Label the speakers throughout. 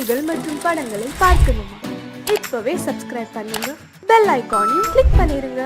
Speaker 1: செய்திகள் மற்றும் படங்களை பார்க்கணுமா? இப்பவே சப்ஸ்கிரைப் பண்ணுங்க, பெல் ஐகானையும் கிளிக் பண்ணிருங்க.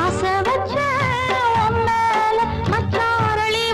Speaker 2: ஆசை வச்ச உன் மேல மச்சாரளி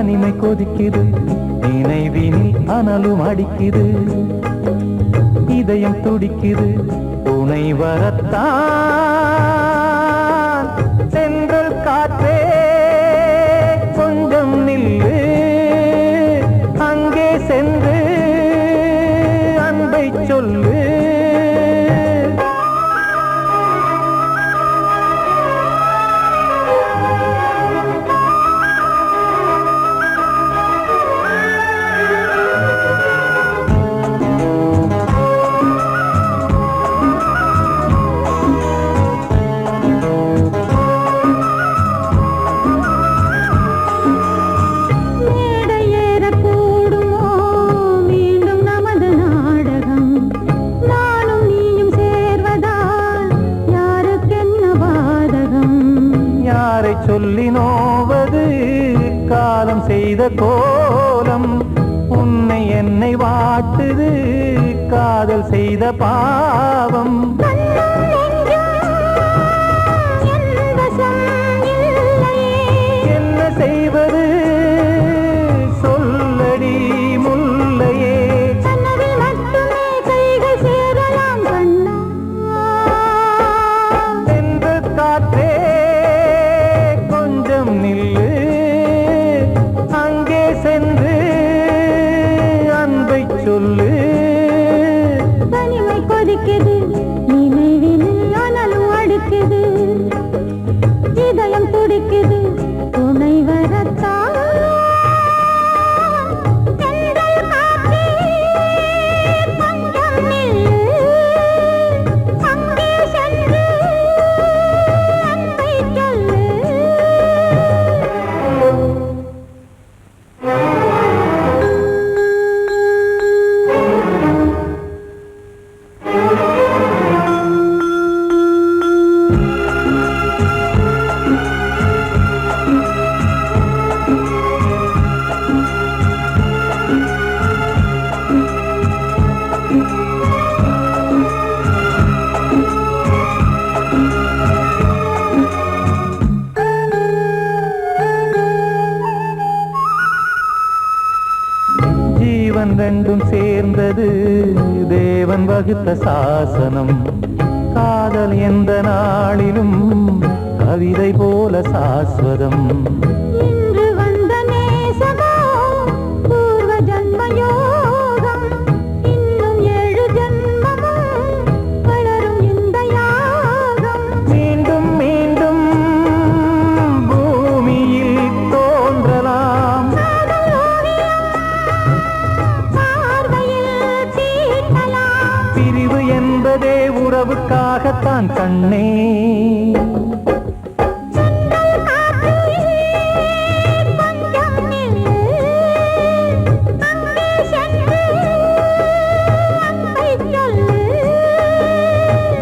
Speaker 2: தனிமை கொதிக்குது நினைவினில் அனலும் அடிக்குது இதயம் துடிக்குது துணை வரத்தான் சென்றல் காற்றே கொஞ்சம் நில்லு அங்கே சென்று அன்பை சொல்லு சொல்லி நோவது காலம் செய்த கோலம் உன்னை என்னை வாட்டுது காதல் செய்த பாவம் என்ன செய்வது சொல்லடி முல்லையே சென்று காற்றே நில்லு அங்கே சென்று அன்பை சொல்லு
Speaker 3: தனிமை கொதிக்குது நினைவினில் அனலும் அடிக்குது இதயம் துடிக்குது துணை வரத்தான்
Speaker 2: ரெண்டும் சேர்ந்தது தேவன் வகுத்த சாசனம் காதல் எந்த நாளிலும் கவிதை போல சாஸ்வதம்
Speaker 3: இன்று வந்த நேசமோ பூர்வ ஜன்ம யோகம் இன்னும் 7 ஜன்மமும் வளரும் இந்த யாகம்
Speaker 2: மீண்டும் மீண்டும் பூமியில் தோன்றலாம் பிரிவு என்பதே உறவுக்காகத்தான் கண்ணே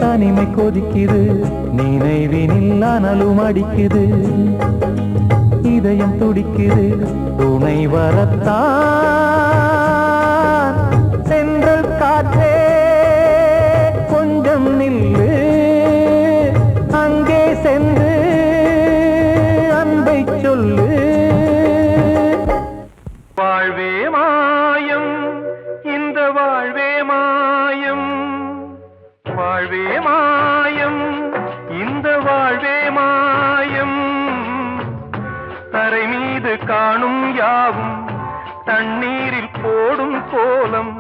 Speaker 2: தனிமை கொதிக்குது நினைவினில் அனலும் அடிக்குது இதயம் துடிக்குது துணை வரத்தான் சென்றல் காற்றே கொஞ்சம் நில்லு அங்கே சென்று அன்பை சொல்லு வாழ்வே மாயம் இந்த வாழ்வே மாயம் வாழ்வே மாயம் இந்த வாழ்வே மாயம் தரை மீது காணும் யாவும் தண்ணீரில் போடும் கோலம்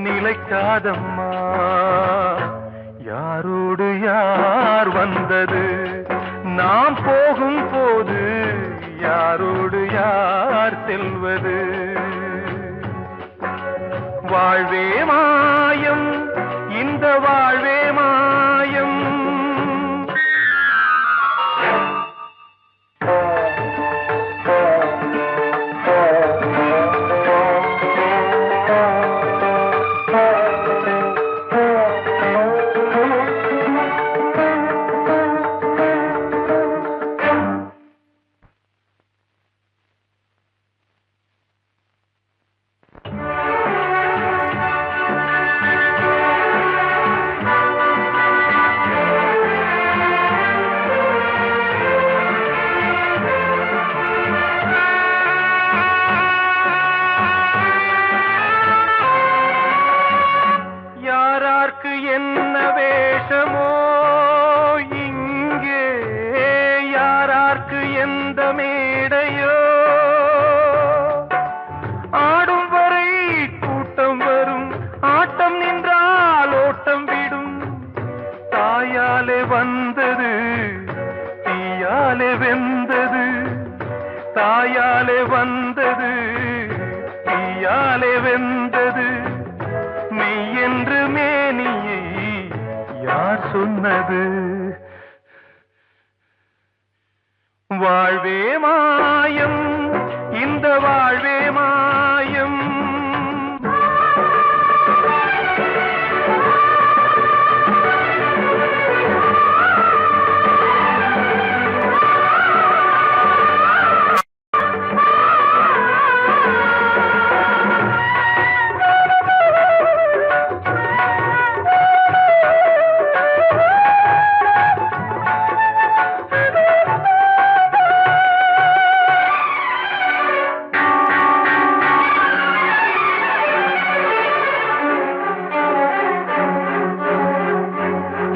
Speaker 2: நிலைக்காதம்மா யாரோடு யார் வந்தது நாம் போகும் போது யாரோடு யார் செல்வது வாழ்வே மாயம் இந்த வாழ்வே மாயம் இந்த மேடையோ ஆடும் வரை கூட்டம் வரும் ஆட்டம் நின்றால் ஓட்டம் விடும் தாயாலே வந்தது தீயாலே வெந்தது தாயாலே வந்தது தீயாலே வெந்தது மெய் என்று மேனியை யார் சொன்னது வாழ்வே மாயம் இந்த வாழ்வே மாயம்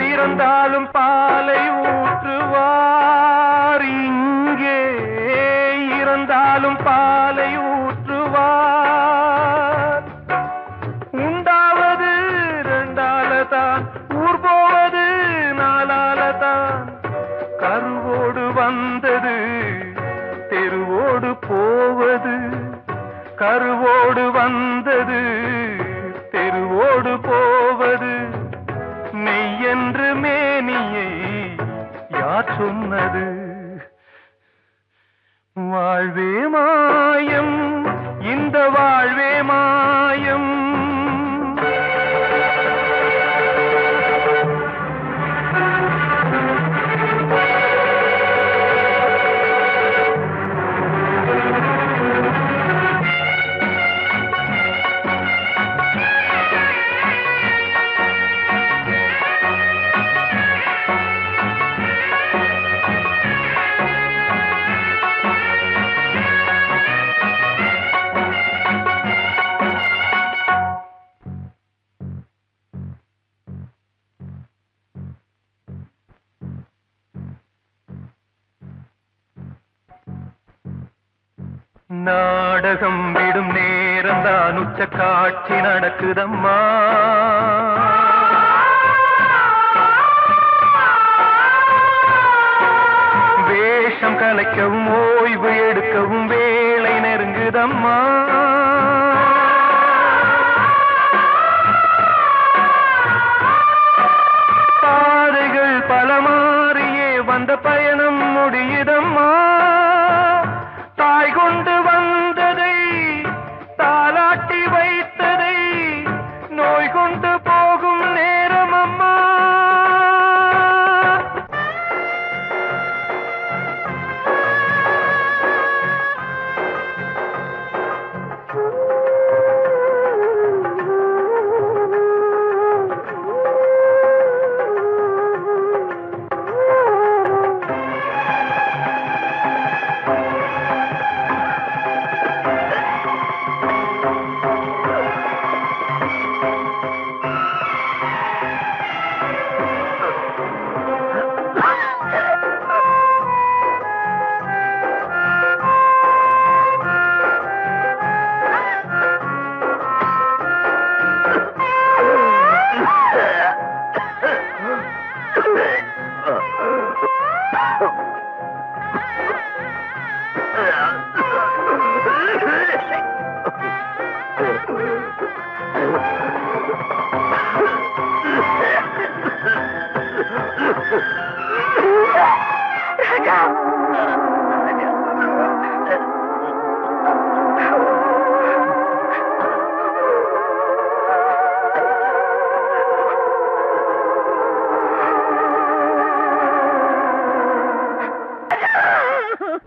Speaker 2: இறந்தாலும் பாலை ஊற்றுவார் இங்கே இறந்தாலும் பாலை ஊற்றுவார் உண்டாவது ரெண்டாலதான் ஊர் போவது நாலாலதான் கருவோடு வந்தது தெருவோடு போவது கருவோடு வந்தது தெருவோடு போவது மெய் என்று மேனியை யார் சொன்னது வாழ்வே மாயம் இந்த வாழ்வே மாயம் நாடகம் விடும் நேரம்தான் உச்ச காட்சி நடக்குதம்மா வேஷம் கலைக்கவும் ஓய்வு எடுக்கவும் வேலை நெருங்குதம்மா பாதைகள் பல மாறியே வந்த பயணம் முடியுதம்மா தாய் கொண்டு வந்ததை தாலாட்டி வைத்ததை நோய் கொண்டு போகும் நேரம் அம்மா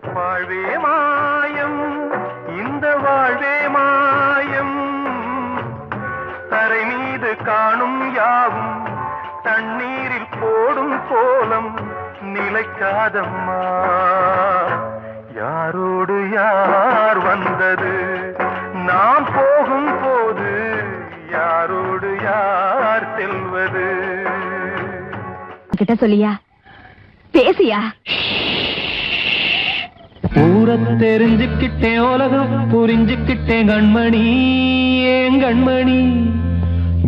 Speaker 2: வாழ்வே மாயம் இந்த வாழ்வே மாயம் தரை மீது காணும் யாவும் தண்ணீரில் போடும் கோலம் நிலைக்காதம்மா யாரோடு யார் வந்தது நாம் போகும் போது யாரோடு யார் செல்வது
Speaker 4: கிட்ட சொல்லியா பேசியா ஊரை தெரிஞ்சுக்கிட்டேன் உலகம் புரிஞ்சுக்கிட்டேன் கண்மணி ஏன் கண்மணி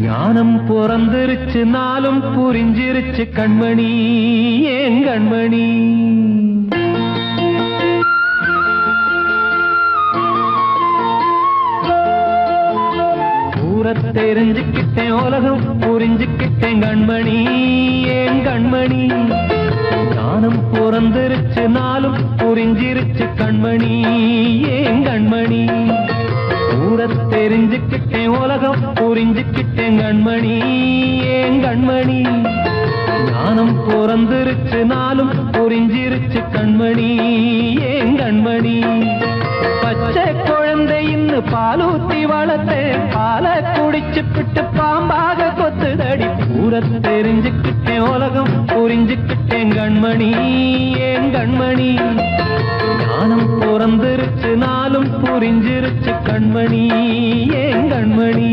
Speaker 4: ஞானம் பிறந்திருச்சு நாளும் புரிஞ்சிருச்சு கண்மணி ஏன் கண்மணி ஊரை தெரிஞ்சுக்கிட்டேன் உலகம் புரிஞ்சுக்கிட்டேன் கண்மணி ஏன் கண்மணி ஞானம் பிறந்திருச்சு நாளும் புரிஞ்சிருச்சு கண்மணி ஏன் கண்மணி ஊரை தெரிஞ்சுக்கிட்டேன் உலகம் புரிஞ்சுக்கிட்டேன் கண்மணி ஏன் கண்மணி ஞானம் பிறந்திருச்சு நாளும் புரிஞ்சிருச்சு கண்மணி ஏன் கண்மணி பச்சை குழந்தையின்னு பாலூத்தி வளர்த்தேன் பாலை குடிச்சு பிட்டு பாம்பாக கொத்துதடி ஊரை தெரிஞ்சுக்கிட்டேன் உலகம் புரிஞ்சுக்கிட்டேன் கண்மணி ஏன் கண்மணி ஞானம் பிறந்திருச்சு நாளும் புரிஞ்சிருச்சு கண்மணி ஏன் கண்மணி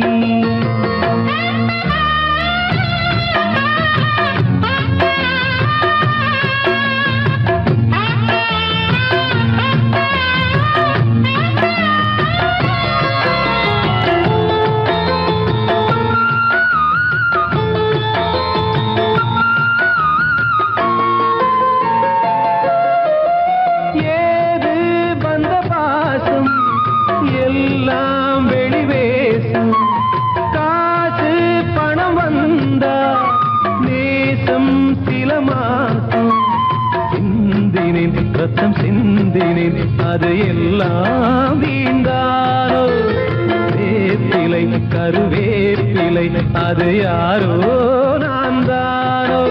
Speaker 4: ரத்தம் சிந்தினேன் அது எல்லாம் வீண்டானோ வேப்பிலை கருவேப்பிலை அது யாரோ நான் தானோ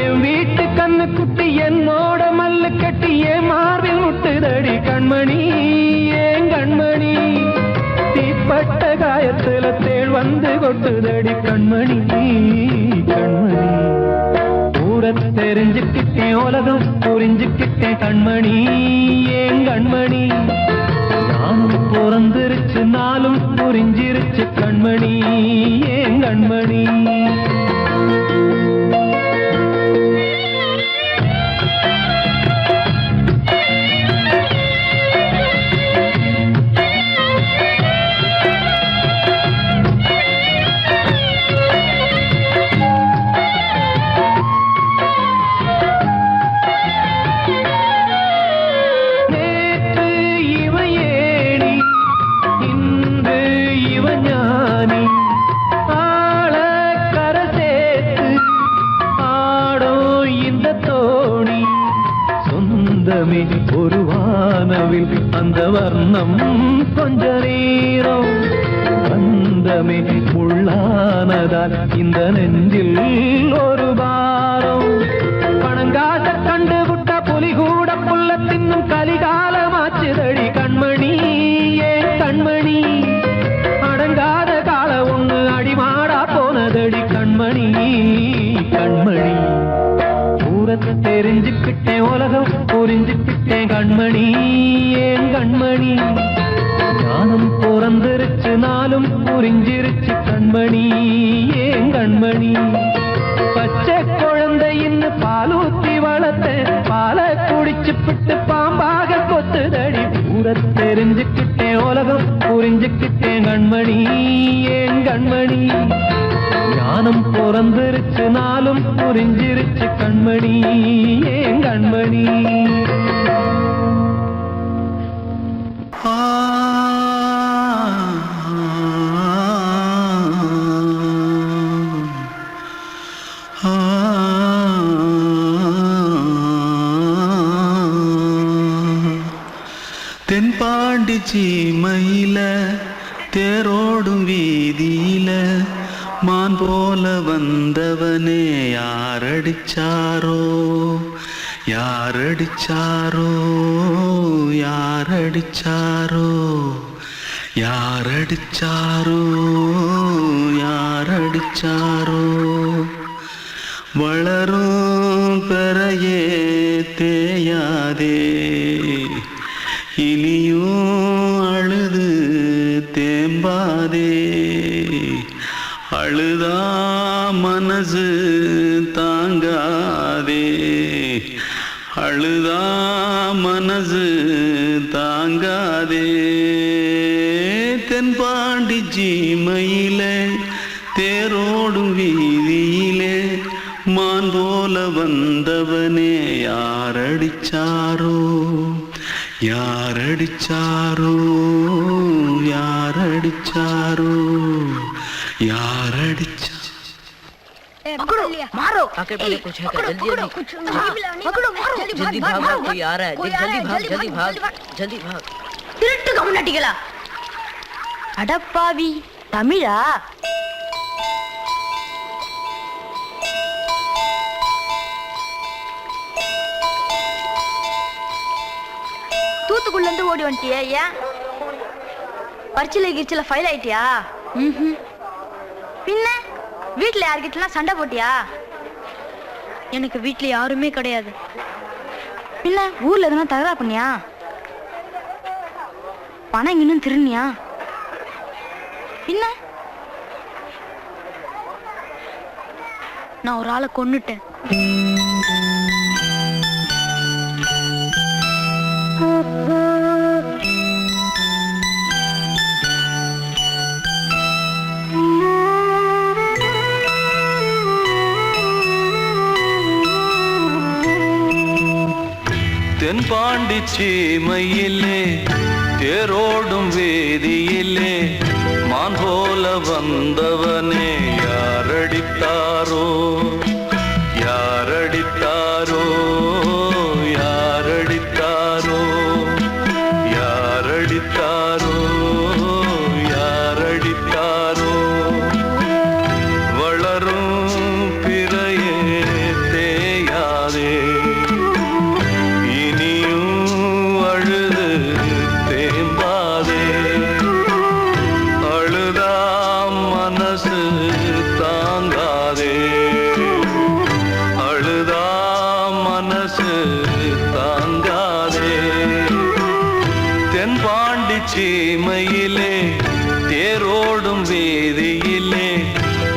Speaker 4: என் வீட்டு கண்ணு குட்டி என்னோட மல்லு கட்டி என் மார்பில் முட்டுதடி கண்மணி ஏன் கண்மணி தீப்பட்ட காயத்துல தேள் வந்து கொட்டுதடி கண்மணி கண்மணி ஊரை தெரிஞ்சுக்கிட்டேன் உலகம் புரிஞ்சுக்கிட்டேன் கண்மணி ஏன் கண்மணி நானும் பிறந்திருச்சு நாளும் புரிஞ்சிருச்சு கண்மணி ஏன் கண்மணி ஒரு வானவில் அந்த வர்ணம் கொஞ்ச நேரம் வந்தமே உள்ளானதால் இந்த நெஞ்சில் ஒரு பாரம் பணங்காச கண்டு விட்ட புலி கூட புல்ல தின்னும் கலிகாலமாச்சுதடி கண்மணி ஏன் கண்மணி அடங்காத கால ஒண்ணு அடிமாடா போனதடி கண்மணி கண்மணி தெரிஞ்சுக்கிட்டேன் உலகம் புரிஞ்சுக்கிட்டேன் கண்மணி ஏன் கண்மணி ஞானம் பிறந்திருச்சு நாளும் புரிஞ்சிருச்சு கண்மணி ஏன் கண்மணி பச்சை குழந்தையின்னு பாலூத்தி வளர்த்தேன் பாலை குடிச்சு பிட்டு பாம்பாக கொத்துதடி ஊரை தெரிஞ்சுக்கிட்டேன் உலகம் புரிஞ்சுக்கிட்டேன் கண்மணி ஏன் கண்மணி ஞானம் பிறந்திருச்சு நாளும் புரிஞ்சிருச்சு கண்மணி ஏன் கண்மணி
Speaker 5: தென்பாண்டி சீமையில தேரோடும் வீதியில மான் போல வந்தவனே யாரடிச்சாரோ யாரடிச்சாரோ யாரடிச்சாரோ யாரடிச்சாரோ யாரடிச்சாரோ வளரும் பெறையே தேயாதே இனியும் அழுது தேம்பாதே அழுதா மனசு தாங்காதே அழுதா மனசு தாங்காதே தென்பாண்டி சீமையிலே தேரோடும் வீதியிலே மான் போல வந்தவனே யாரடிச்சாரோ யாரடிச்சாரோ யாரடிச்சாரோ யாரடிச்சா
Speaker 6: पकड़ो मारो
Speaker 7: आके पहले कुछ है जल्दी
Speaker 6: पकड़ो मारो
Speaker 7: जल्दी भाग कोई आ रहा है जल्दी भाग
Speaker 6: திருட்டு கம்யூனிட்டிகளா அடப்பாவி தமிழா தூத்துக்குள்ள இருந்து ஓடி வந்துட்டியா ஏன் பரிச்சையில கிரிச்சில ஃபைல் ஆயிட்டியா பின்ன வீட்டுல யார்கிட்டலாம் சண்டை போட்டியா எனக்கு வீட்டுல யாருமே கிடையாது பின்ன ஊர்ல எதுனா தகராறு பண்ணியா பணம் இன்னும் திருநியா பின்ன நான் ஒரு ஆளை கொன்னுட்டேன்
Speaker 5: தென்பாண்டி சீமையிலே தேரோடும் வேதியிலே மான் போல வந்தவனே யாரடித்தாரோ யாரடித்தாரோ யாரடித்தாரோ யாரடித்தாரோ யாரடித்தாரோ வளரும் பிறையே தேயாதே சீமையிலே தேரோடும் வேதியிலே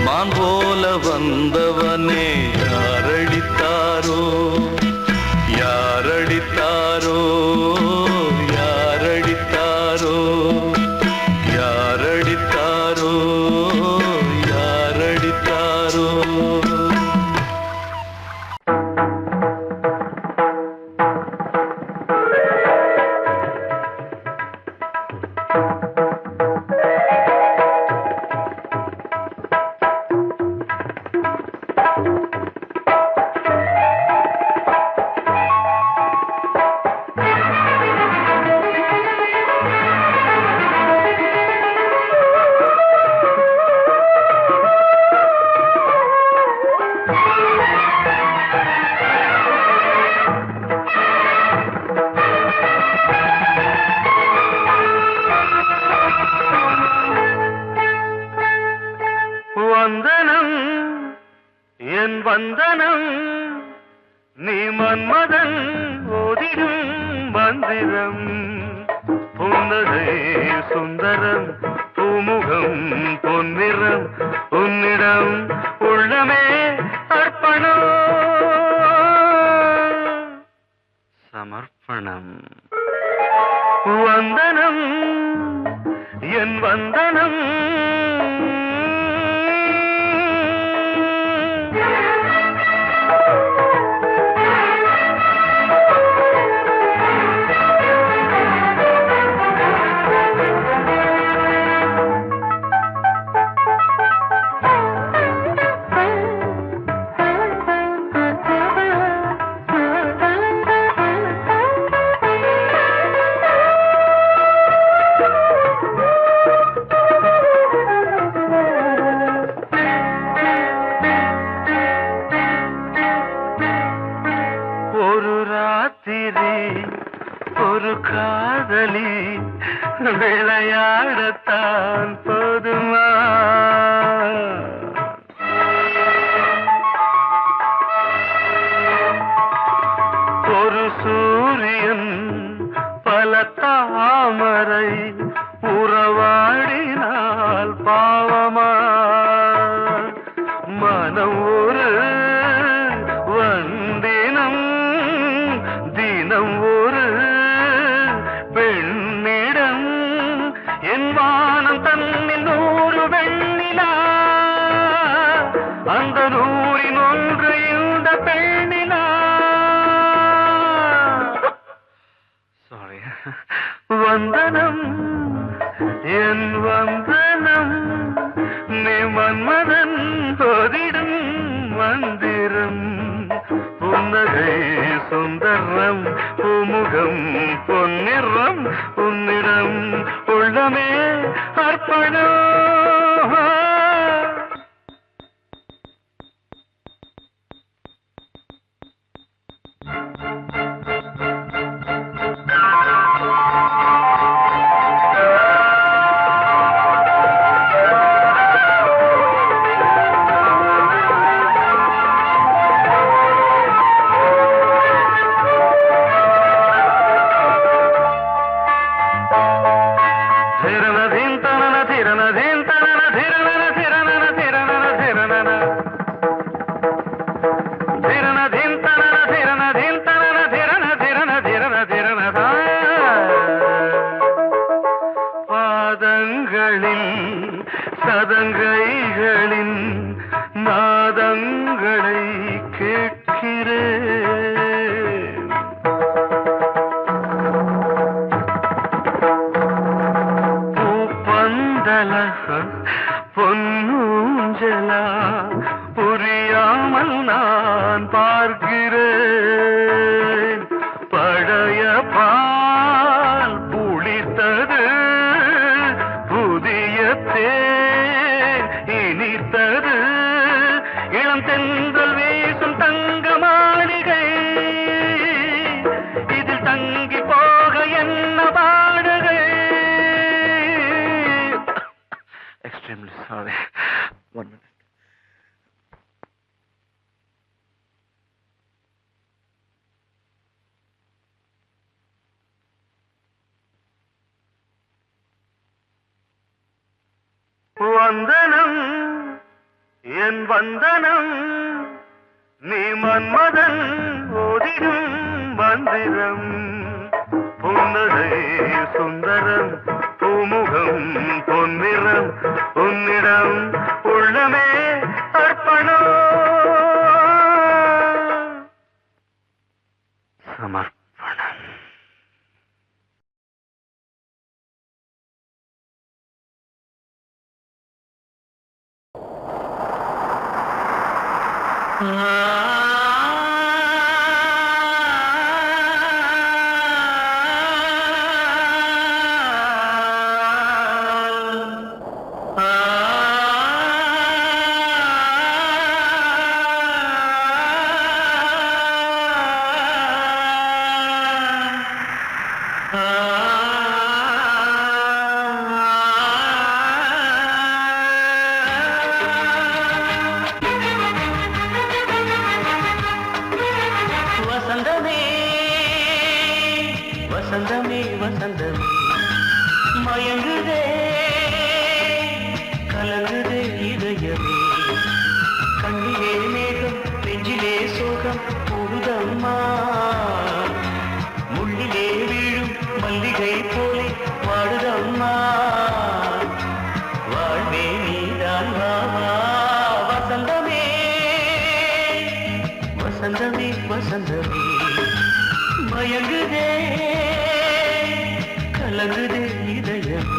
Speaker 5: மான் போல வந்தவனே யாரடித்தாரோ யாரடித்தாரோ யாரடித்தாரோ யாரடித்தாரோ யாரடித்தாரோ
Speaker 2: வந்தனம் என் வந்தனம் நீ மன்மதன் ஓதிடும் மந்திரம் புன்னகை சுந்தரம் பூமுகம் பொன்னிறம் உன்னிடம் உள்ளமே அர்ப்பணம் சமர்ப்பணம் வந்தனம் என் வந்தனம் ஒரு காதலி விளையாடத்தான் போதுமா ஒரு சூரியன் பல தாமரை உறவாடினால் பாவமா மனம் ஒரு வண்டினம் தினம் ஒரு பெண்ணிடம் என் வானம் தன்னில் 100 வெண்ணிலா, அந்த 100இன் ஒன்று இந்த பெண்ணிலா. சாரி. வந்தனம் என் வந்தனம், நீ மன்மதன் போதிடும் மந்திரம். புன்னகை சுந்தரம், பூமுகம் பொன்னிறம், உன்னிடம் உள்ளமே அர்ப்பணம். சதங்கைகளின் நாதங்களை கேட்கிறேன். பூப்பந்தல பொன்னூஞ்சலா புரியாமல் நான் பார்க்கிறேன். பழைய பால் புளித்தது, புதிய தேன் இனித்தது, இளம் தென்றல் வீசும் தங்க மாளிகை, இதில் தங்கி போக என்ன பாடுகை. Extremely sorry. 1 minute. வந்தனம் என் வந்தனம், நீ மன்மதன் ஓதிடும் மந்திரம். புன்னகை சுந்தரம், பூமுகம் பொன்னிறம், உன்னிடம் உள்ளமே அர்ப்பணம். சமர்ப்பணம். வசந்தமே வசந்தமே வசந்தமே, மயங்குதே கலங்குதே இதயமே. கண்ணிலே மேகம் நெஞ்சிலே சோகம் போகுதம்மா, முள்ளிலே வீழும் மல்லிகை போலே வாடுதம்மா. வாழ்வே நீதான் வாவா. வசந்தமே வசந்தமே வசந்தமே, மயங்குதே கலங்குதே இதயமே.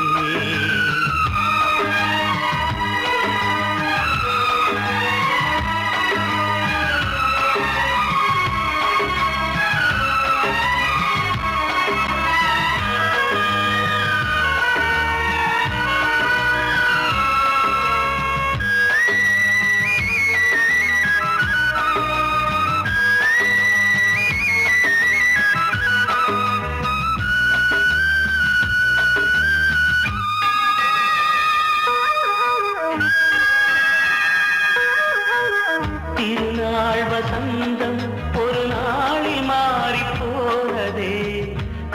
Speaker 2: திருநாள் வசந்தம் ஒரு நாளில் மாறி போனதே,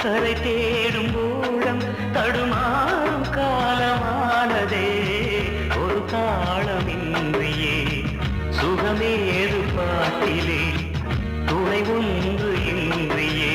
Speaker 2: கரை தேடும் ஊழம் தடுமாறும் காலமானதே. ஒரு தாளமின்றியே சுகமேது பாட்டிலே, துணை ஒன்று இன்றியே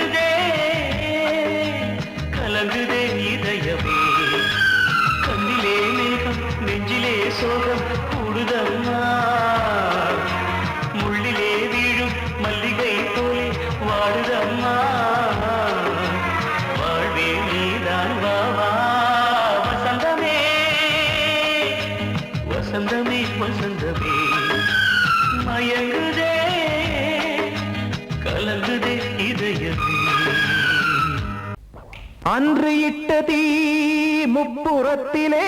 Speaker 2: மயங்குதே கலங்குதே இதயமே கண்ணிலே மேகம் நெஞ்சிலே சோகம் கூடுதம்மா முள்ளிலே வீழும் மல்லிகை போலே வாடுதம்மா வாழ்வே நீதான் வாவா வசந்தமே வசந்தமே வசந்தமே மயங்குதே கலங்குதே இதயமே
Speaker 4: அன்று இட்ட தீ முப்புறத்திலே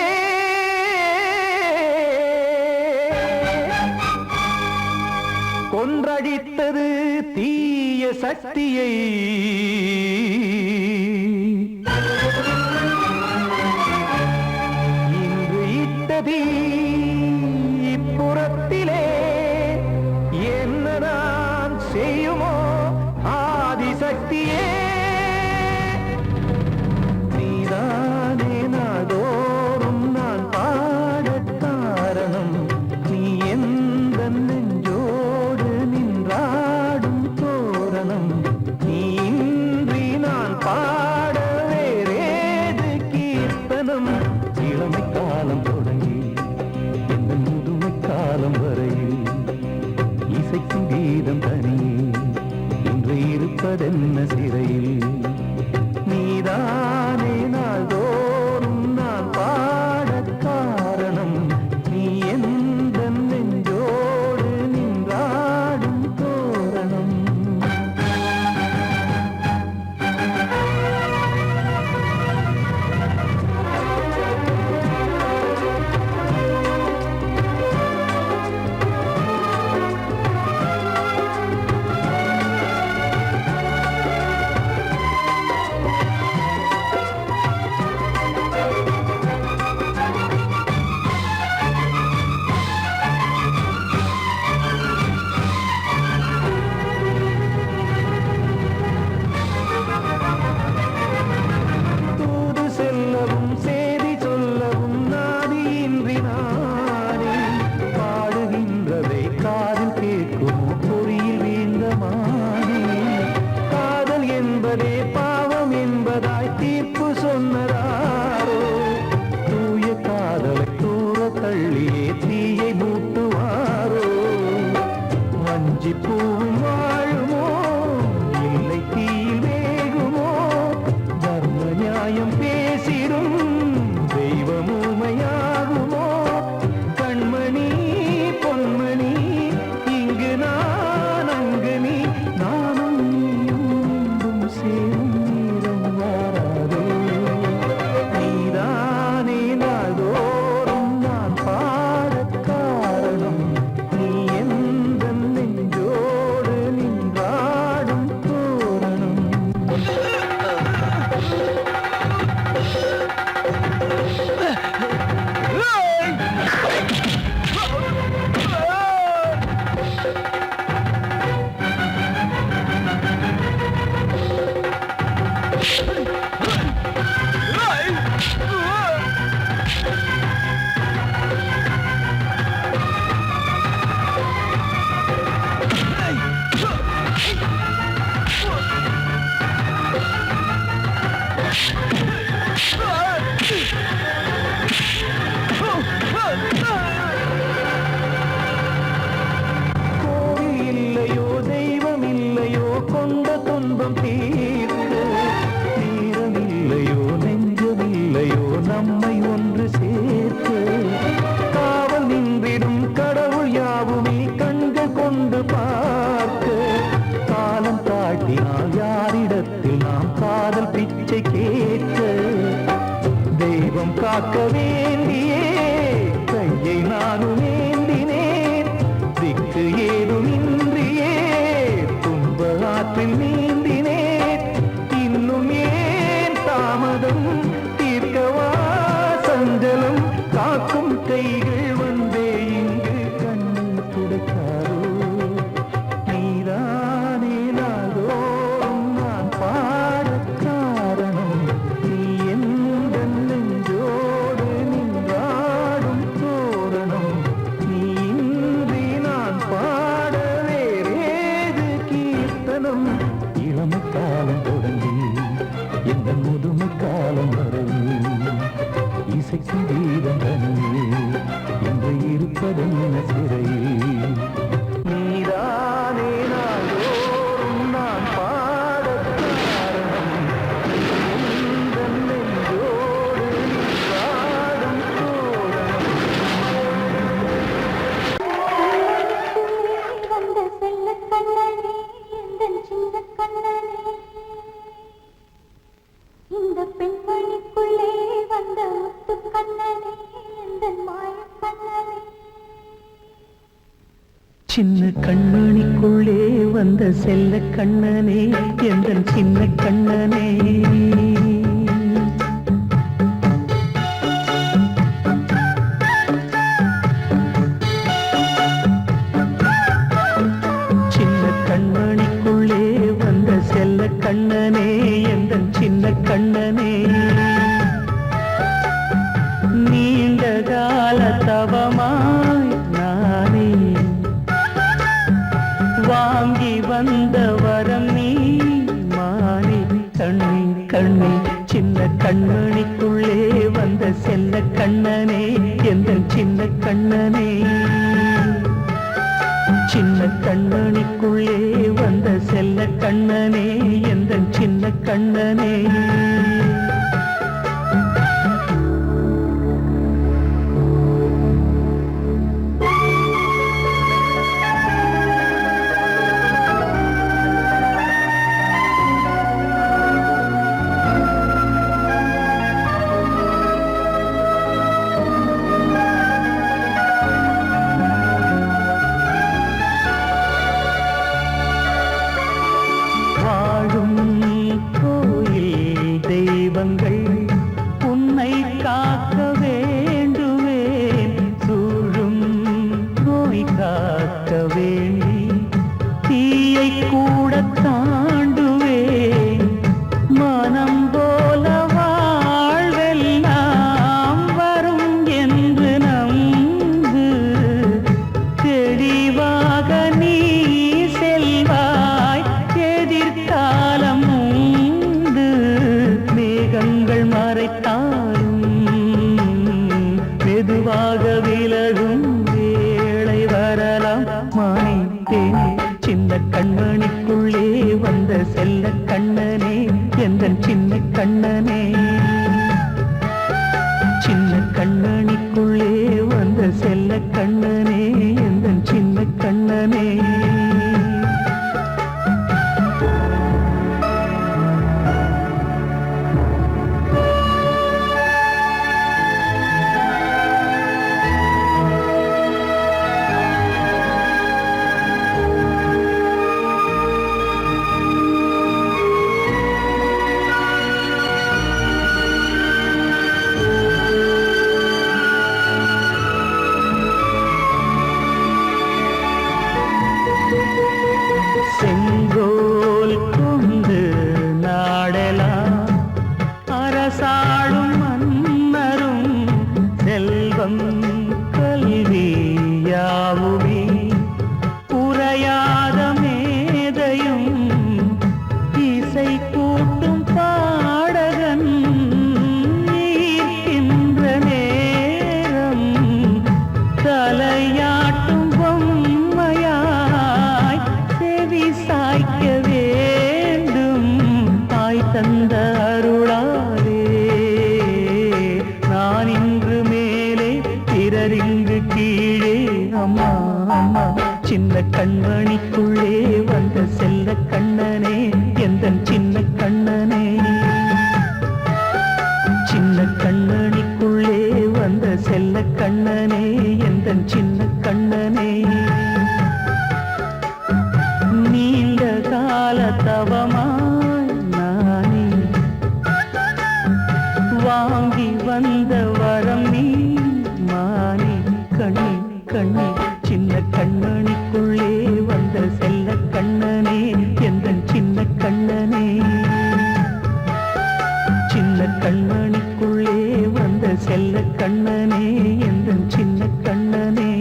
Speaker 4: கொன்றடித்தது தீய சக்தியை இன்று இட்ட தீ இப்புறத்திலே என்னதான் செய்யுமோ ஆதிசக்தியே நீதானே நாடோறும் நான் பாடக் காரணம் நீ எந்த நெஞ்சோடு நின்றாடும் தோரணம் நீ இன்றி நான் பாட வேறேது கீர்த்தனம் இளமை காலம் தொடங்கி எந்த முதுமை காலம் வரையில் இசைக்கும் கீதம் தனியே இன்று இருப்பதென்ன சிறையில் நீதானே நாள்தோறும் நான் பாடக் காரணம் நீ எந்த நெஞ்சோடு நின்றாடும் தோரணம் தூது செல்லவும் சேதி சொல்லவும் நாதியின்றி நானே பாடுகின்றதை காதில் கேட்கும் பொறியில் வீழ்ந்தமானே காதல் என்பதே பாவம் என்பதாய் தீர்ப்பு சொன்னதாரோ தூய காதலை தூர தள்ளியே தீயை மூட்டுவாரோ வஞ்சி பூவும் வாழுமோ இல்லை தீயில் வேகுமோ தர்ம நியாயம் பேசிடும் தெய்வம் ஊமையாகுமோ கண்மணி பொன்மணி இங்கு நான் அங்கு நீ நானும் நீயும் மீண்டும் சேரும் நேரம் வாராதே நீதானே நாள்தோறும் நான் பாடக் காரணம் நீ எந்த நெஞ்சோடு நின்றாடும் தோரணம் கோவில் இல்லையோ தெய்வம் இல்லையோ கொண்ட துன்பம் தீர்க்க நேரம் இல்லையோ நெஞ்சம் இல்லையோ நம்மை ஒன்று சேர்க்க காவல் நின்றிடும் கடவுள் யாவுமே கண்கள் கொண்டு பார்க்க காலம் தாட்டினால் யாரிடத்தில் நாம் காதல் பிச்சை கேட்க தெய்வம் காக்க வேண்டியே கையை நானும் ஏந்தினேன் திக்கு ஏதுமின்றியே துன்ப ஆற்றில் நீந்தினேன் இன்னும் ஏன் தாமதம் தீர்க்கவா சஞ்சலம் காக்கும் கைகள் வந்தே இங்கு கண்ணீர் துடைக்காரோ நீதானே நாள்தோறும் நான் பாடக் காரணம் நீ எந்த நெஞ்சோடு நின்றாடும் ஆசைக்கு வீரம் தனியே இன்று இருப்பதென்ன சிறையில் நீதானே நாள்தோறும் நான் பாடக் காரணம் உந்தன் நெஞ்சோடு நீ பாடும் தோரணம்
Speaker 3: வந்த செல்ல கண்ணனே எந்தன் சின்ன கண்ணனே இந்த பெண்மணிக்குள்ளே வந்த முத்து கண்ணனே எந்தன் மாய கண்ணனே
Speaker 4: சின்ன கண்மணிக்குள்ளே வந்த செல்ல கண்ணனே எந்தன் சின்ன கண்ணனே சின்ன கண்மணிக்குள்ளே வந்த செல்ல கண்ணனே எந்தன் சின்ன கண்ணனே நீண்ட கால தவமாய் நானே வாங்கி வந்த வரம் நீ மானே கண்ணே கண்ணே சின்ன கண்மணிக்குள்ளே வந்த செல்ல கண்ணனே எந்தன் சின்ன கண்ணனே சின்ன கண்மணிக்குள்ளே வந்த செல்ல கண்ணனே எந்தன் சின்ன கண்ணனே வாழும் கோயில் தெய்வங்கள் உன்னை காக்க வேண்டுவேன் சூழும் நோய் காக்க வேண்டி தீயை கூட தாண்டுவேன் மனம் போல வாழ்வெல்லாம் வரும் என்று நம்பு தெளிவாக நீ செல்வாய் எதிர்காலம் உண்டு மேகங்கள் மறைத்தாலும் மெதுவாக விலகும் வேளை வரலாம் மானே தேனே சின்ன கண்மணிக்குள்ளே வந்த செல்ல கண்ணனே எந்தன் சின்ன கண்ணனே சின்ன கண்ணனிக்குள்ளே வந்த செல்ல கண்ணனே எந்தன் சின்ன கண்ணனே செங்கோல் கொண்டு நாடலாம் அரசாளும் மன்னரும் செல்வம் கல்வி யாவுமே உரையாத மேதையும் இசை கூட்டும் பாடகன் ஈர்க்கின்ற நேரம் தலையாட்டும் பொம்மையாய் செவி சாய்க்க வேண்டும் தாய் தந்த அருளாலே நான் இன்று மேலே பிறரிங்கு கீழே அம்மா அம்மா சின்ன கண்மணிக்குள்ளே வந்த செல்ல கண்ணனே எந்தன் சின்ன கண்ணனே சின்ன கண்ணனிக்குள்ளே வந்த செல்ல கண்ணனே எந்தன் சின்ன கண்ணனே நீண்ட கால தவமாய் நானே வாங்கி வந்த வரம் நீ மானே கண்ணே கண்ணே சின்ன கண்ணனிக்குள்ளே வந்த செல்ல கண்ணனே எந்தன் சின்ன கண்ணனே சின்ன கண்மணிக்குள்ளே வந்த செல்ல கண்ணனே எந்தன் சின்ன கண்ணனே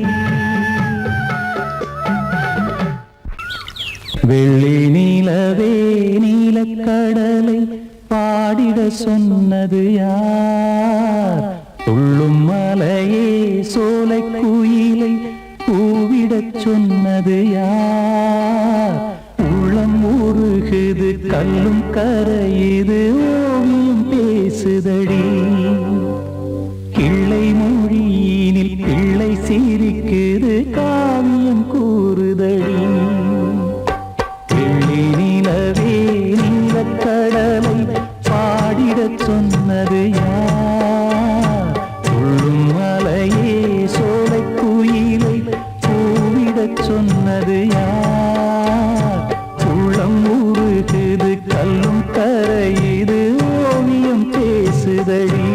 Speaker 4: வெள்ளி நீலவே நீலக்கடலை பாடிட சொன்னது யார் துள்ளும் மலையே சோலை குயிலை பூவிடச் சொன்னது யார்? உள்ளம் உருகுது கல்லும் கரையுது ஓவியம் பேசுதடி. கிள்ளை மொழியினில் பிள்ளை சிரிக்குது காவியம் கூறுதடி. வெள்ளி நிலவே நீலக் கடலை பாடிடச் சொன்னது யார்? துள்ளும் மலையே சோலை குயிலை பூவிடச் சொன்னது யார்? உள்ளம் உருகுது கல்லும் கரையுது ஓவியம் பேசுதடி.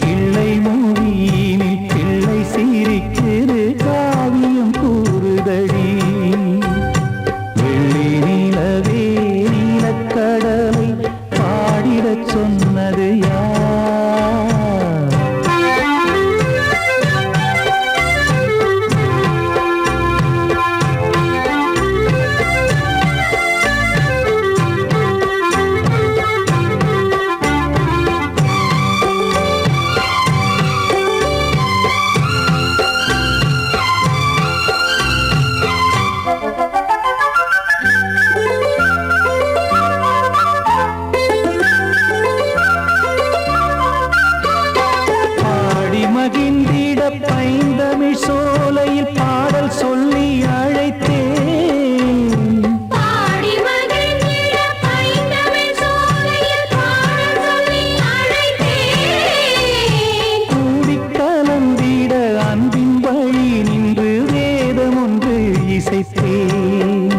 Speaker 4: பிள்ளை மொழியினில் பிள்ளை சிரிக்குது காவியம் கூறுதடி. வெள்ளி நிலவே நீலக்கடலை பாடிடச் சொன்னது யார்? மகிழ்ந்திட பைந்தமிழ் சோலையில் பாடல் சொல்லி அழைத்தேன்.
Speaker 3: பாடி மகிழ்ந்திட பைந்தமிழ் சோலையில் பாடல் சொல்லி அழைத்தேன்.
Speaker 4: கூடிக் கலந்திட அன்பின் வழி நின்று வேதம் ஒன்று இசைத்தேன்.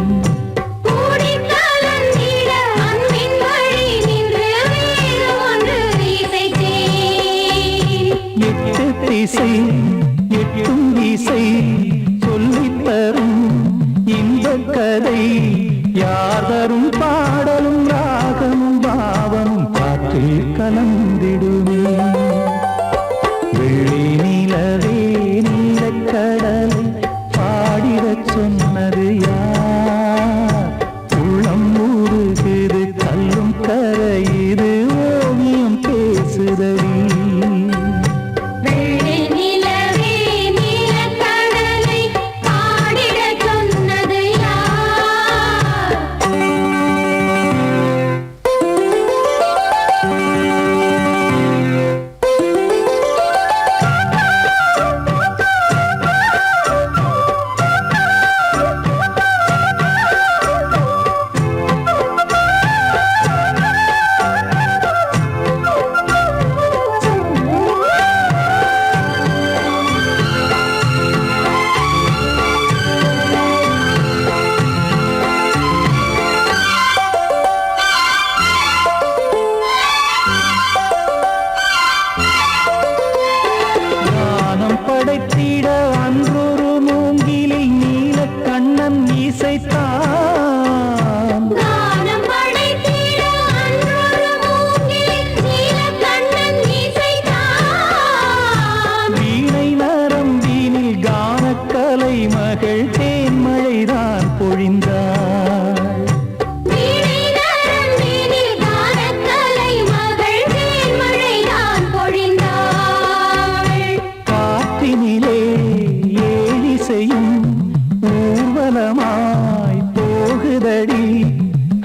Speaker 3: கூடிக் கலந்திட அன்பின் வழி நின்று வேதம் ஒன்று இசைத்தேன்.
Speaker 4: எட்டு திசை எட்டும் திசை சொல்லித் தரும் இன்பக் கதை யார் தரும் பாடலும் ராகமும் பாவமும் காற்றில் கலந்திடுமே. வெள்ளி நிலவே நீலக்கடலை பாடிடச் சொன்னது யார்? உள்ளம் உருகுது கல்லும் கரையுது ஓவியம் பேசுதடி.
Speaker 3: வெள்ளி நிலவே நீலக்கடலை பாடிடச் சொன்னது யார்? ஞானம் படைத்திட அன்றொரு மூங்கிலில் நீலக்கண்ணன் இசைத்தான். கானம் படைத்திட அன்றொரு மூங்கிலில் நீலக்கண்ணன் இசைத்தான்.
Speaker 4: வீணை நரம்பினில் கானக்கலை மகள் தேன்மழைதான் பொழிந்தாள்.
Speaker 3: வீணை நரம்பினில் கானக்கலை மகள் தேன்மழைதான் பொழிந்தாள்.
Speaker 4: காற்றினிலே ஏழிசையும் ஊர்வலமாய் போகுதடி.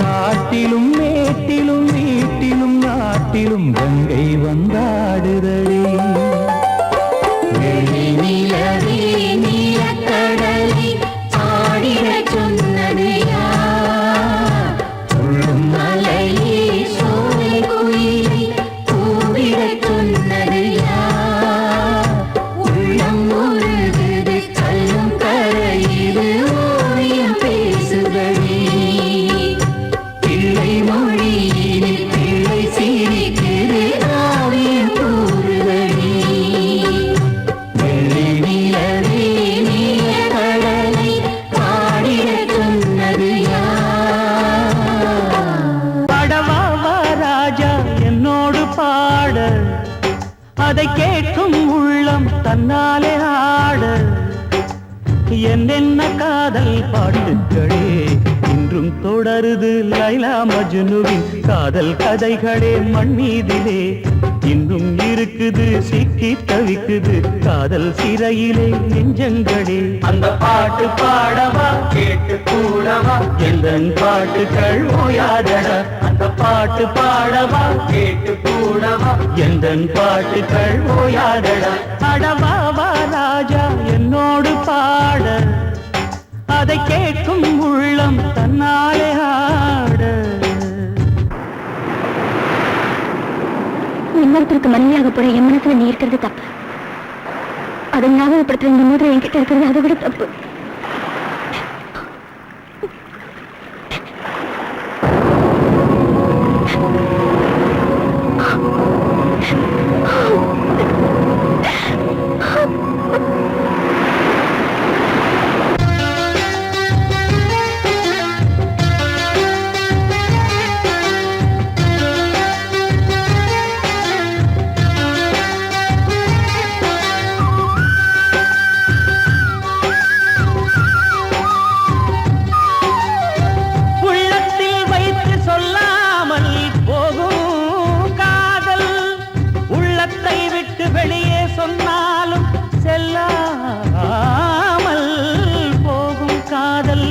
Speaker 4: காட்டிலும் மேட்டிலும் வீட்டிலும் நாட்டிலும் கங்கை வந்தாடுதடி. வெள்ளி நிலவே நீலக்கடலை பாடிடச் சொன்னது யார்? துள்ளும் மலையே சோலை குயிலை பூவிடச் சொன்னது யார்? உள்ளம் உருகுது கல்லும் கரையுது ஓவியம் பேசுதடி. பிள்ளை மொழியினில் பிள்ளை சிரிக்குது காவியம் கூறுதடி. வெள்ளி நிலவே நீலக்கடலை பாடிடச் சொன்னது யார்? படவா ராஜா என்னோடு பாட, அதை கேட்கும் உள்ளம் தன்னாலே ஆட. என்னென்ன காதல் பாட்டுகளே இன்றும் தொடருது லைலா மஜ்னுவின் காதல் கதைகளே மண் மீதிலே. இன்னும் இருக்குது சிக்கி தவிக்குது காதல் சிறையிலே நெஞ்சங்களே. அந்த பாட்டு பாடவா கேட்டு கூடவா எந்தன் பாட்டுகள் ஓயாதடா. அந்த பாட்டு பாடவா கேட்டு கூடவா எந்தன் பாட்டுகள் ஓயாதடா. அடவாவா ராஜா என்னோடு பாட அதை கேட்கும் உள்ளம் தன்னாலே ஆட.
Speaker 3: இன்னொருத்தருக்கு மனைவியாக போற என் மனசுல நீ இருக்கிறது தப்பு. அதை ஞாபகப்படுத்துற இந்த மாதிரி என்கிட்ட இருக்கிறது அதை விட தப்பு.
Speaker 4: வெளியே சொன்னாலும் செல்லாமல் போகும் காதல்.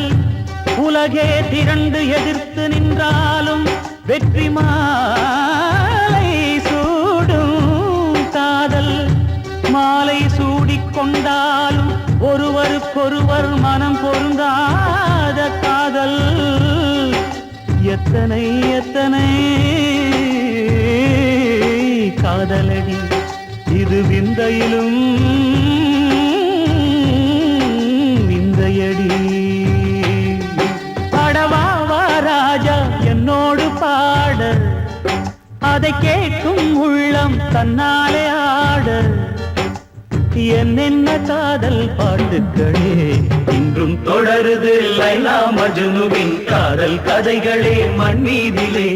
Speaker 4: உலகே திரண்டு எதிர்த்து நின்றாலும் வெற்றி மாலை சூடும் காதல். மாலை சூடிக்கொண்டாலும் ஒருவருக்கொருவர் மனம் பொருந்தாத காதல். எத்தனை எத்தனை காதலடி இது விந்தையிலும் விந்தையடி. பாடவாவா ராஜா என்னோடு பாட அதை கேட்கும் உள்ளம் தன்னாலே ஆட. என்னென்ன காதல் பாட்டுக்களே இன்றும் தொடருது லைலா மஜ்னுவின் காதல் கதைகளே மண் மீதிலே.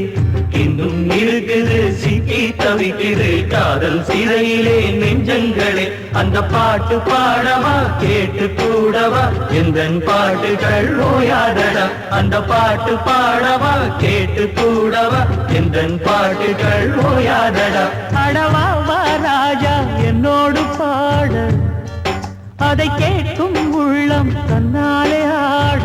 Speaker 4: இன்னும் இருக்குது சிக்கி தவிக்குது காதல் சிறையிலே நெஞ்சங்களே. அந்த பாட்டு பாடவா கேட்டு கூடவா எந்தன் பாட்டுகள் ஓயாதடா. அந்த பாட்டு பாடவா கேட்டு கூடவா எந்தன் பாட்டுகள் ஓயாதடா. அடவாவா ராஜா என்னோடு பாட அதை கேட்கும் உள்ளம் தன்னாலே ஆட.